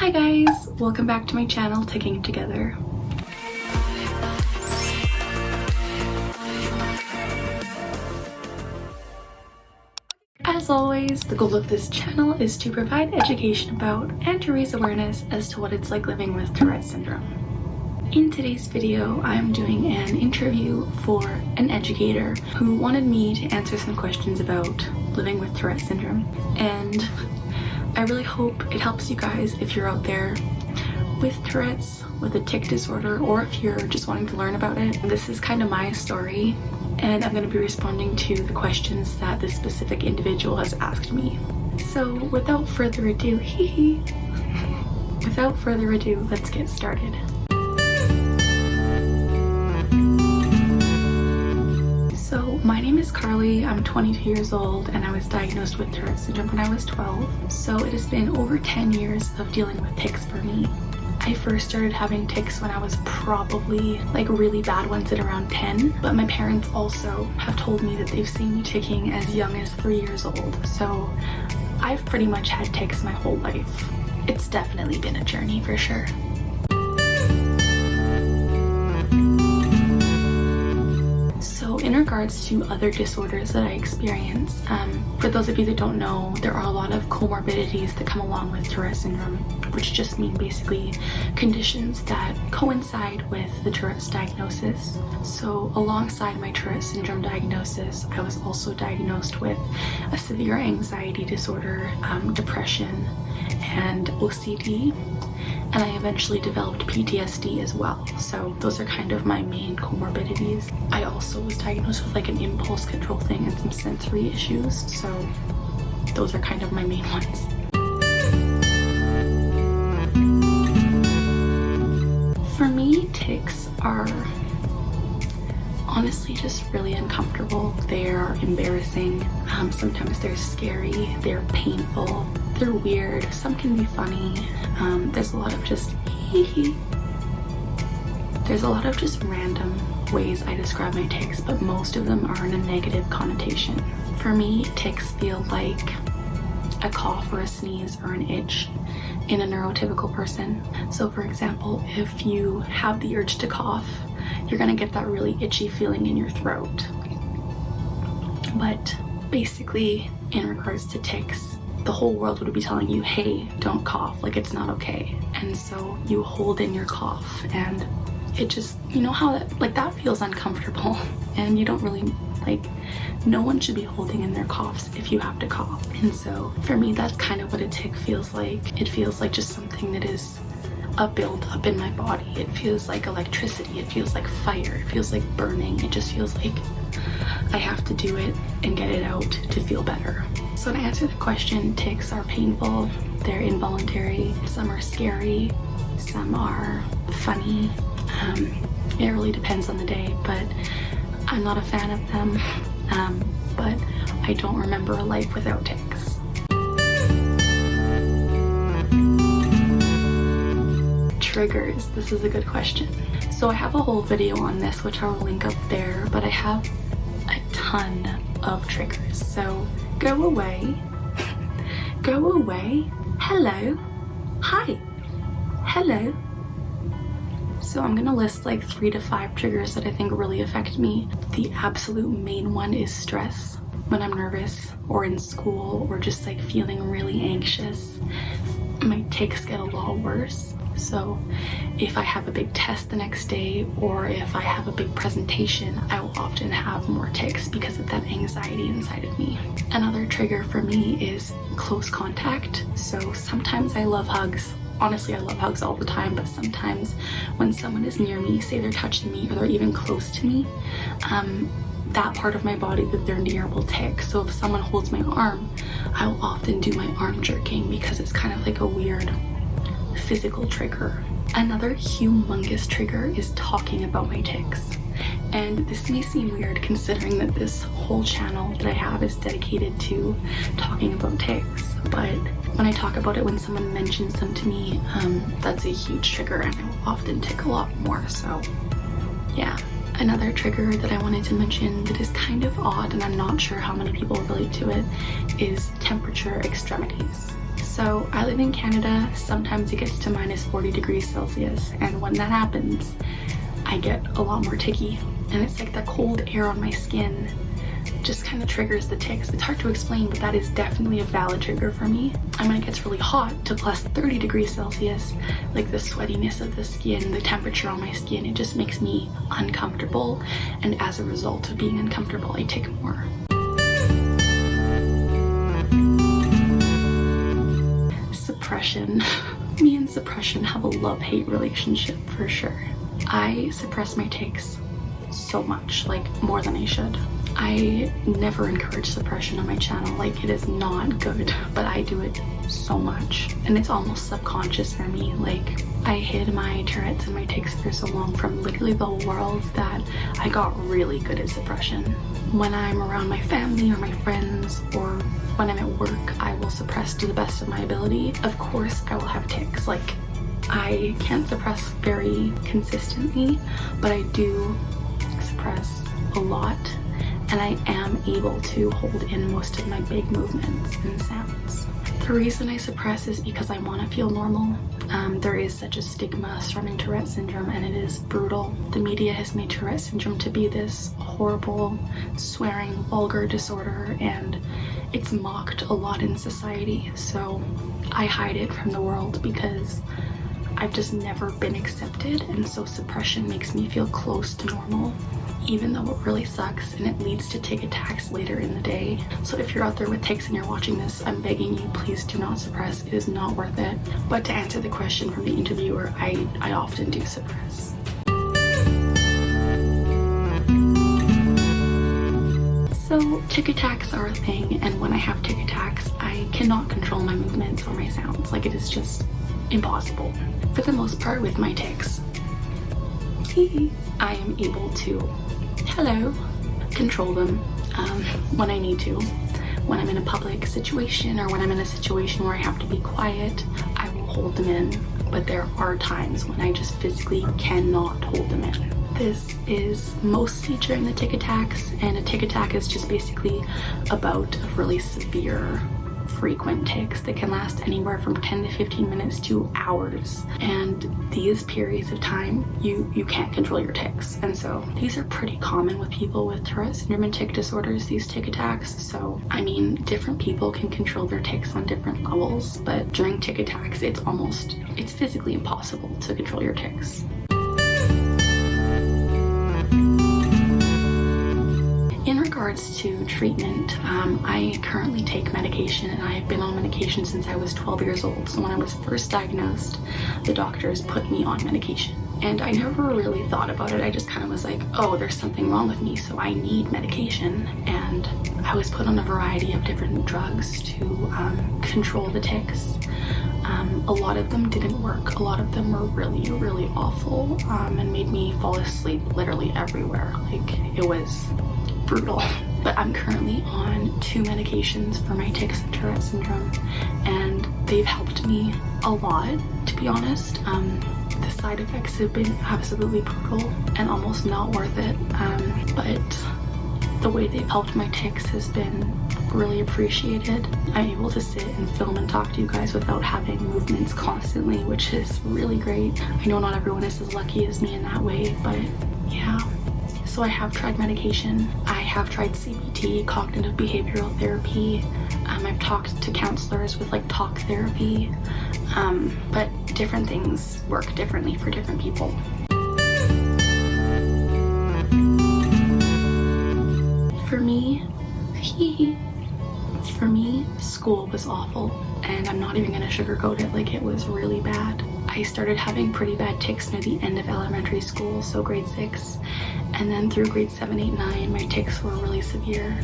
Hi guys, welcome back to my channel, Ticking Together. As always, the goal of this channel is to provide education about and to raise awareness as to what it's like living with Tourette Syndrome. In today's video, I'm doing an interview for an educator who wanted me to answer some questions about living with Tourette Syndrome, and I really hope it helps you guys if you're out there with Tourette's, with a tic disorder, or if you're just wanting to learn about it. This is kind of my story, and I'm going to be responding to the questions that this specific individual has asked me. So without further ado, without further ado, let's get started. So my name is Carly, I'm 22 years old, and I was diagnosed with Tourette syndrome when I was 12. So it has been over 10 years of dealing with tics for me. I first started having tics when I was probably like really bad ones at around 10, but my parents also have told me that they've seen me ticking as young as 3 years old. So I've pretty much had tics my whole life. It's definitely been a journey for sure. In regards to other disorders that I experience, for those of you that don't know, there are a lot of comorbidities that come along with Tourette syndrome, which just mean basically conditions that coincide with the Tourette's diagnosis. So alongside my Tourette syndrome diagnosis, I was also diagnosed with a severe anxiety disorder, depression, and OCD. And I eventually developed PTSD as well. So those are kind of my main comorbidities. I also was diagnosed with like an impulse control thing and some sensory issues. So those are kind of my main ones. For me, tics are honestly just really uncomfortable. They're embarrassing. Sometimes they're scary. They're painful. They're weird. Some can be funny. There's a lot of just There's a lot of just random ways I describe my tics, but most of them are in a negative connotation. For me, tics feel like a cough or a sneeze or an itch in a neurotypical person. So for example, if you have the urge to cough, you're gonna get that really itchy feeling in your throat. But basically, in regards to tics, the whole world would be telling you, hey, don't cough, like it's not okay. And so you hold in your cough, and it just, you know how that feels uncomfortable, and you don't really, like, no one should be holding in their coughs if you have to cough. And so for me, that's kind of what a tic feels like. It feels like just something that is a build-up in my body. It feels like electricity, it feels like fire, it feels like burning. It just feels like I have to do it and get it out to feel better. So to answer the question, tics are painful, they're involuntary, some are scary, some are funny. It really depends on the day, but I'm not a fan of them. But I don't remember a life without tics. Triggers, this is a good question. So I have a whole video on this, which I will link up there, but I have a ton of triggers. So go away, go away, hello, hi, hello. So I'm gonna list like 3 to 5 triggers that I think really affect me. The absolute main one is stress. When I'm nervous or in school or just like feeling really anxious, my tics get a lot worse. So if I have a big test the next day, or if I have a big presentation, I will often have more tics because of that anxiety inside of me. Another trigger for me is close contact. So sometimes I love hugs. Honestly, I love hugs all the time, but sometimes when someone is near me, say they're touching me or they're even close to me, that part of my body that they're near will tic. So if someone holds my arm, I will often do my arm jerking because it's kind of like a weird physical trigger. Another humongous trigger is talking about my tics. And this may seem weird considering that this whole channel that I have is dedicated to talking about tics, but when I talk about it, when someone mentions them to me, that's a huge trigger, and I will often tic a lot more. So yeah. Another trigger that I wanted to mention that is kind of odd, and I'm not sure how many people relate to it, is temperature extremities. So So I live in Canada. Sometimes it gets to minus 40 degrees Celsius, and when that happens, I get a lot more ticky. And it's like the cold air on my skin just kind of triggers the tics. It's hard to explain, but that is definitely a valid trigger for me. And when it gets really hot to plus 30 degrees Celsius, like the sweatiness of the skin, the temperature on my skin, it just makes me uncomfortable. And as a result of being uncomfortable, I tic more. Suppression. Me and suppression have a love-hate relationship for sure. I suppress my tics so much, like more than I should. I never encourage suppression on my channel, like it is not good, but I do it so much and it's almost subconscious for me. Like I hid my Tourette's and my tics for so long from literally the whole world that I got really good at suppression. When I'm around my family or my friends or when I'm at work, I will suppress to the best of my ability. Of course, I will have tics. Like I can't suppress very consistently, but I do suppress a lot. And I am able to hold in most of my big movements and sounds. The reason I suppress is because I want to feel normal. There is such a stigma surrounding Tourette Syndrome and it is brutal. The media has made Tourette Syndrome to be this horrible, swearing, vulgar disorder, and it's mocked a lot in society. So I hide it from the world because I've just never been accepted, and so suppression makes me feel close to normal, even though it really sucks and it leads to tic attacks later in the day. So if you're out there with tics and you're watching this, I'm begging you, please do not suppress. It is not worth it. But to answer the question from the interviewer, I often do suppress. So tic attacks are a thing, and when I have tic attacks, I cannot control my movements or my sounds. Like it is just impossible. For the most part with my tics, I am able to control them when I need to. When I'm in a public situation or when I'm in a situation where I have to be quiet, I will hold them in, but there are times when I just physically cannot hold them in. This is mostly during the tic attacks, and a tic attack is just basically a bout of really severe frequent tics that can last anywhere from 10 to 15 minutes to hours. And these periods of time, you can't control your tics. And so these are pretty common with people with Tourette Syndrome and tic disorders, these tic attacks. So, I mean, different people can control their tics on different levels, but during tic attacks, it's physically impossible to control your tics. In regards to treatment, I currently take medication, and I have been on medication since I was 12 years old. So when I was first diagnosed, the doctors put me on medication. And I never really thought about it. I just kind of was like, oh, there's something wrong with me, so I need medication. And I was put on a variety of different drugs to control the tics. A lot of them didn't work. A lot of them were really, really awful and made me fall asleep literally everywhere. Like, it was brutal. But I'm currently on 2 medications for my tics and Tourette Syndrome, and they've helped me a lot, to be honest. The side effects have been absolutely brutal and almost not worth it, but the way they've helped my tics has been really appreciated. I'm able to sit and film and talk to you guys without having movements constantly, which is really great. I know not everyone is as lucky as me in that way, but yeah. So I have tried medication. I have tried CBT, cognitive behavioral therapy. I've talked to counselors with like talk therapy, but different things work differently for different people. For me, school was awful, and I'm not even gonna sugarcoat it. Like, it was really bad. I started having pretty bad tics near the end of elementary school, so grade 6, and then through grade 7, 8, 9, my tics were really severe.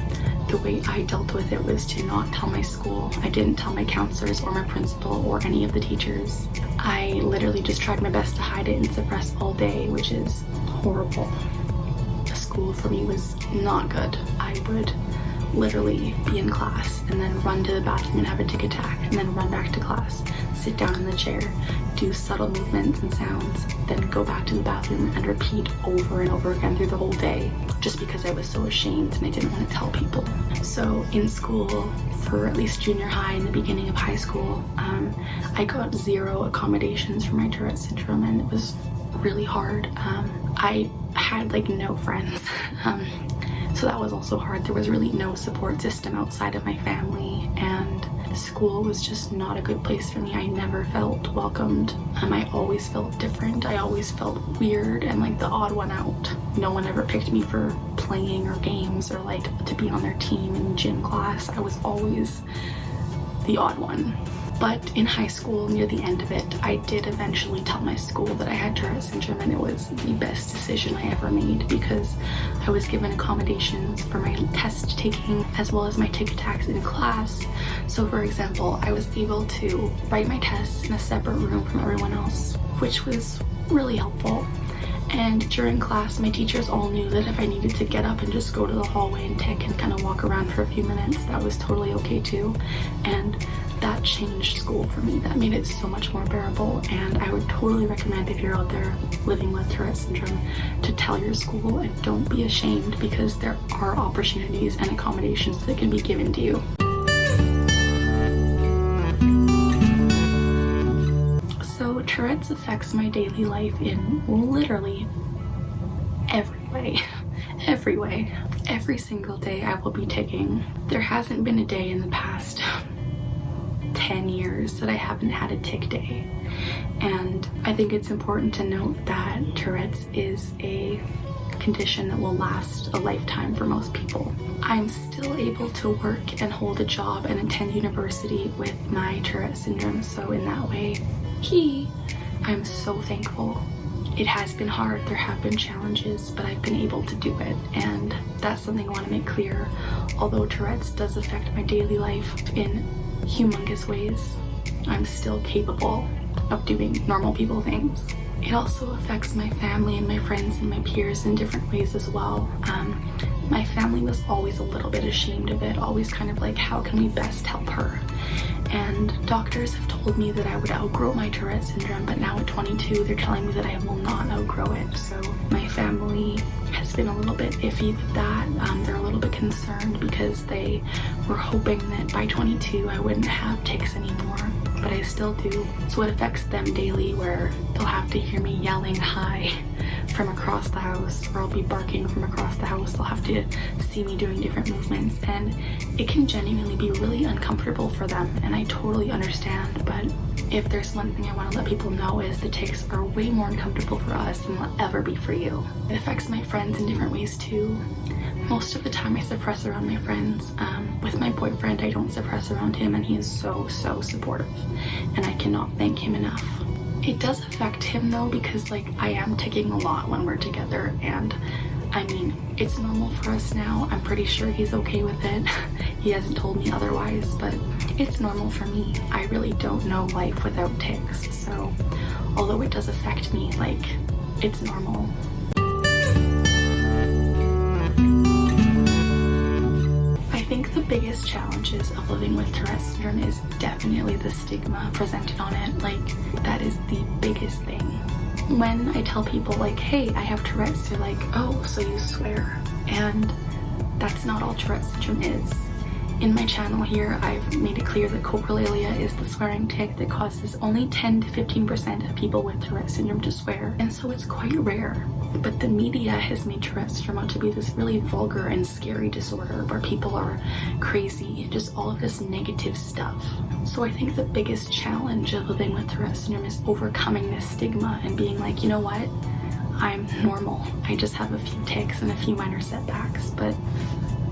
The way I dealt with it was to not tell my school. I didn't tell my counselors or my principal or any of the teachers. I literally just tried my best to hide it and suppress all day, which is horrible. School for me was not good. I would literally be in class and then run to the bathroom and have a tic attack, and then run back to class, sit down in the chair, do subtle movements and sounds, then go back to the bathroom and repeat over and over again through the whole day, just because I was so ashamed and I didn't want to tell people. So in school, for at least junior high and the beginning of high school, I got 0 accommodations for my Tourette syndrome, and it was really hard. I had like no friends, so that was also hard. There was really no support system outside of my family, and school was just not a good place for me. I never felt welcomed. I always felt different. I always felt weird and like the odd one out. No one ever picked me for playing or games or like to be on their team in gym class. I was always the odd one. But in high school, near the end of it, I did eventually tell my school that I had Tourette syndrome, and it was the best decision I ever made because I was given accommodations for my test taking as well as my tic attacks in class. So for example, I was able to write my tests in a separate room from everyone else, which was really helpful. And during class, my teachers all knew that if I needed to get up and just go to the hallway and tic and kind of walk around for a few minutes, that was totally okay too. And that changed school for me. That made it so much more bearable, and I would totally recommend, if you're out there living with Tourette syndrome, to tell your school and don't be ashamed, because there are opportunities and accommodations that can be given to you. So Tourette's affects my daily life in literally every way. Every way. Every single day I will be ticking. There hasn't been a day in the past 10 years that I haven't had a tic day. And I think it's important to note that Tourette's is a condition that will last a lifetime for most people. I'm still able to work and hold a job and attend university with my Tourette syndrome, so in that way, I'm so thankful. It has been hard, there have been challenges, but I've been able to do it, and that's something I want to make clear. Although Tourette's does affect my daily life in humongous ways, I'm still capable of doing normal people things. It also affects my family and my friends and my peers in different ways as well. My family was always a little bit ashamed of it, always kind of like, how can we best help her? And doctors have told me that I would outgrow my Tourette syndrome, but now at 22, they're telling me that I will not outgrow it. So my family has been a little bit iffy with that. They're a little bit concerned because they were hoping that by 22, I wouldn't have tics anymore, but I still do. So it affects them daily, where they'll have to hear me yelling hi from across the house, or I'll be barking from across the house. They'll have to see me doing different movements, and it can genuinely be really uncomfortable for them, and I totally understand. But if there's one thing I want to let people know, is the tics are way more uncomfortable for us than they'll ever be for you. It affects my friends in different ways too. Most of the time I suppress around my friends. With my boyfriend, I don't suppress around him, and he is so supportive, and I cannot thank him enough. It does affect him though, because like I am ticking a lot when we're together, and I mean, it's normal for us now. I'm pretty sure he's okay with it. He hasn't told me otherwise, but it's normal for me. I really don't know life without tics, so although it does affect me, like, it's normal. I think the biggest challenges of living with Tourette syndrome is definitely the stigma presented on it. Like, that is the biggest thing. When I tell people like, hey, I have Tourette's, they're like, oh, so you swear. And that's not all Tourette syndrome is. In my channel here, I've made it clear that coprolalia is the swearing tic that causes only 10 to 15% of people with Tourette syndrome to swear, and so it's quite rare. But the media has made Tourette syndrome out to be this really vulgar and scary disorder where people are crazy and just all of this negative stuff. So I think the biggest challenge of living with Tourette syndrome is overcoming this stigma and being like, you know what? I'm normal. I just have a few tics and a few minor setbacks, but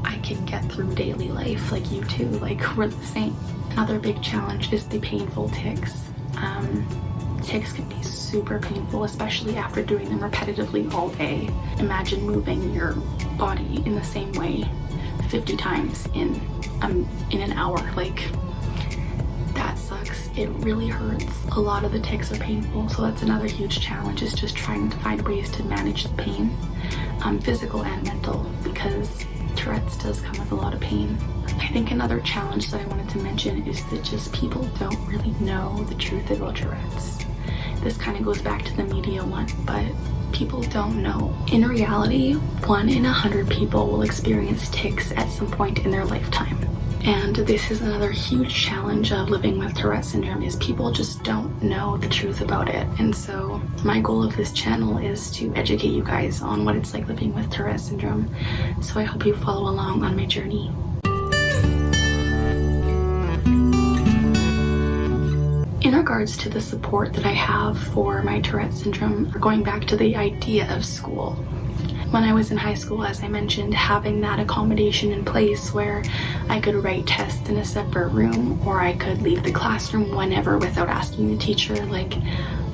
I can get through daily life like you too, like we're the same. Another big challenge is the painful tics. Tics can be super painful, especially after doing them repetitively all day. Imagine moving your body in the same way 50 times in an hour. Like, that sucks. It really hurts. A lot of the tics are painful, so that's another huge challenge, is just trying to find ways to manage the pain, physical and mental, because Tourette's does come with a lot of pain. I think another challenge that I wanted to mention is that just people don't really know the truth about Tourette's. This kind of goes back to the media one, but people don't know. In reality, 1 in 100 people will experience tics at some point in their lifetime. And this is another huge challenge of living with Tourette syndrome, is people just don't know the truth about it. And so my goal of this channel is to educate you guys on what it's like living with Tourette syndrome. So I hope you follow along on my journey. In regards to the support that I have for my Tourette syndrome, going back to the idea of school. When I was in high school, as I mentioned, having that accommodation in place where I could write tests in a separate room, or I could leave the classroom whenever without asking the teacher, like,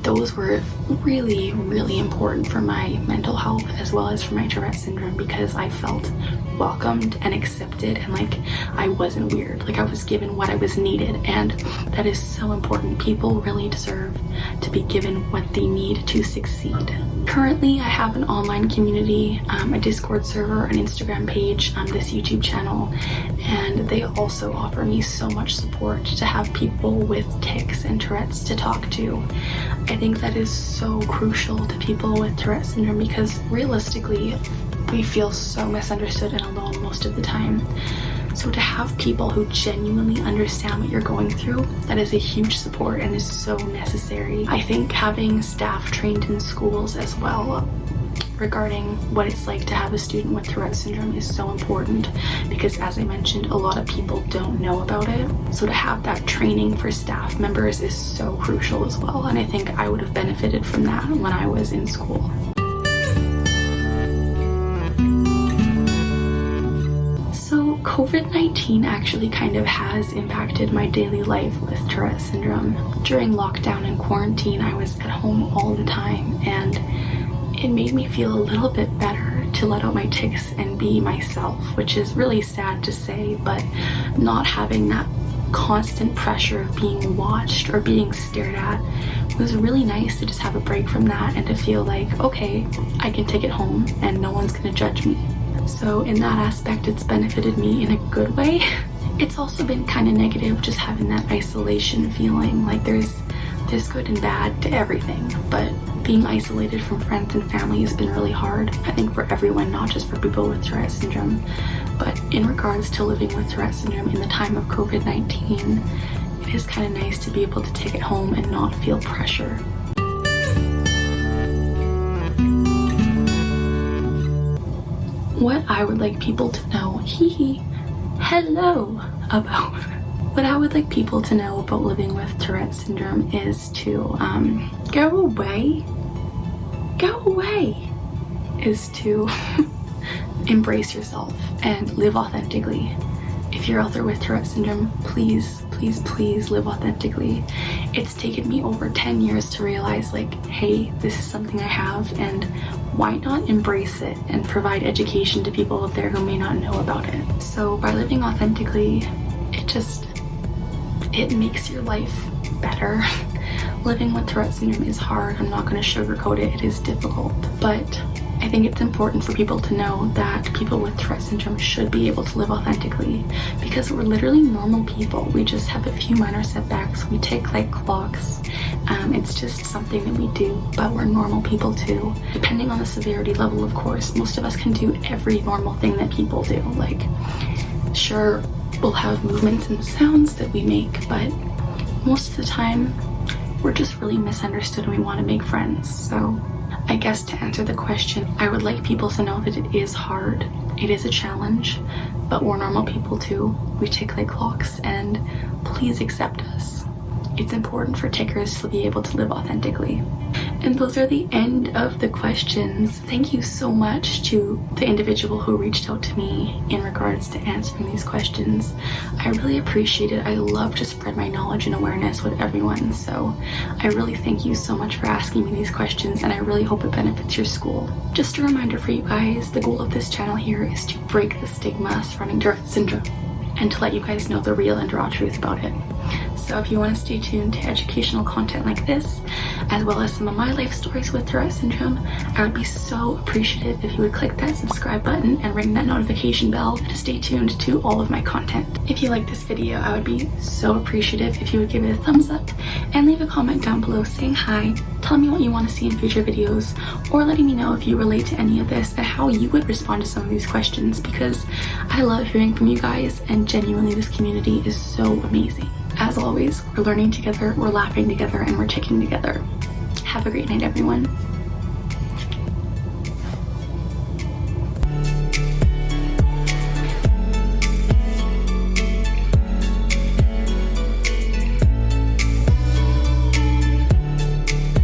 those were really, really important for my mental health as well as for my Tourette syndrome, because I felt welcomed and accepted, and like I wasn't weird, like I was given what I was needed, and that is so important. People really deserve to be given what they need to succeed. Currently, I have an online community, a Discord server, an Instagram page, this YouTube channel, and they also offer me so much support to have people with tics and Tourette's to talk to. I think that is so crucial to people with Tourette syndrome, because realistically, we feel so misunderstood and alone most of the time. So to have people who genuinely understand what you're going through, that is a huge support and is so necessary. I think having staff trained in schools as well regarding what it's like to have a student with Tourette syndrome is so important, because as I mentioned, a lot of people don't know about it. So to have that training for staff members is so crucial as well, and I think I would have benefited from that when I was in school. So COVID-19 actually kind of has impacted my daily life with Tourette syndrome. During lockdown and quarantine, I was at home all the time, and it made me feel a little bit better to let out my tics and be myself, which is really sad to say, but not having that constant pressure of being watched or being stared at was really nice to just have a break from that and to feel like, okay, I can take it home and no one's gonna judge me. So in that aspect, it's benefited me in a good way. It's also been kind of negative just having that isolation feeling, like there's good and bad to everything, but being isolated from friends and family has been really hard, I think, for everyone, not just for people with Tourette syndrome. But in regards to living with Tourette syndrome in the time of COVID-19, it is kind of nice to be able to take it home and not feel pressure. What I would like people to know, about what I would like people to know about living with Tourette syndrome is to go away, is to embrace yourself and live authentically. If you're out there with Tourette syndrome, please, please, please live authentically. It's taken me over 10 years to realize, like, hey, this is something I have, and why not embrace it and provide education to people out there who may not know about it. So by living authentically, it makes your life better. Living with Tourette syndrome is hard. I'm not going to sugarcoat it. It is difficult. But I think it's important for people to know that people with Tourette syndrome should be able to live authentically, because we're literally normal people. We just have a few minor setbacks. We tick like clocks. It's just something that we do, but we're normal people too. Depending on the severity level, of course, most of us can do every normal thing that people do. Like, sure, we'll have movements and sounds that we make, but most of the time we're just really misunderstood and we want to make friends. So I guess to answer the question, I would like people to know that it is hard, it is a challenge, but we're normal people too. We tick like clocks, and please accept us. It's important for tickers to be able to live authentically. And those are the end of the questions. Thank you so much to the individual who reached out to me in regards to answering these questions. I really appreciate it. I love to spread my knowledge and awareness with everyone. So I really thank you so much for asking me these questions, and I really hope it benefits your school. Just a reminder for you guys, the goal of this channel here is to break the stigma surrounding Tourette syndrome and to let you guys know the real and raw truth about it. So So if you want to stay tuned to educational content like this, as well as some of my life stories with Tourette Syndrome, I would be so appreciative if you would click that subscribe button and ring that notification bell to stay tuned to all of my content. If you like this video, I would be so appreciative if you would give it a thumbs up and leave a comment down below saying hi, telling me what you want to see in future videos, or letting me know if you relate to any of this and how you would respond to some of these questions, because I love hearing from you guys, and genuinely this community is so amazing. As always, we're learning together, we're laughing together, and we're ticking together. Have a great night, everyone.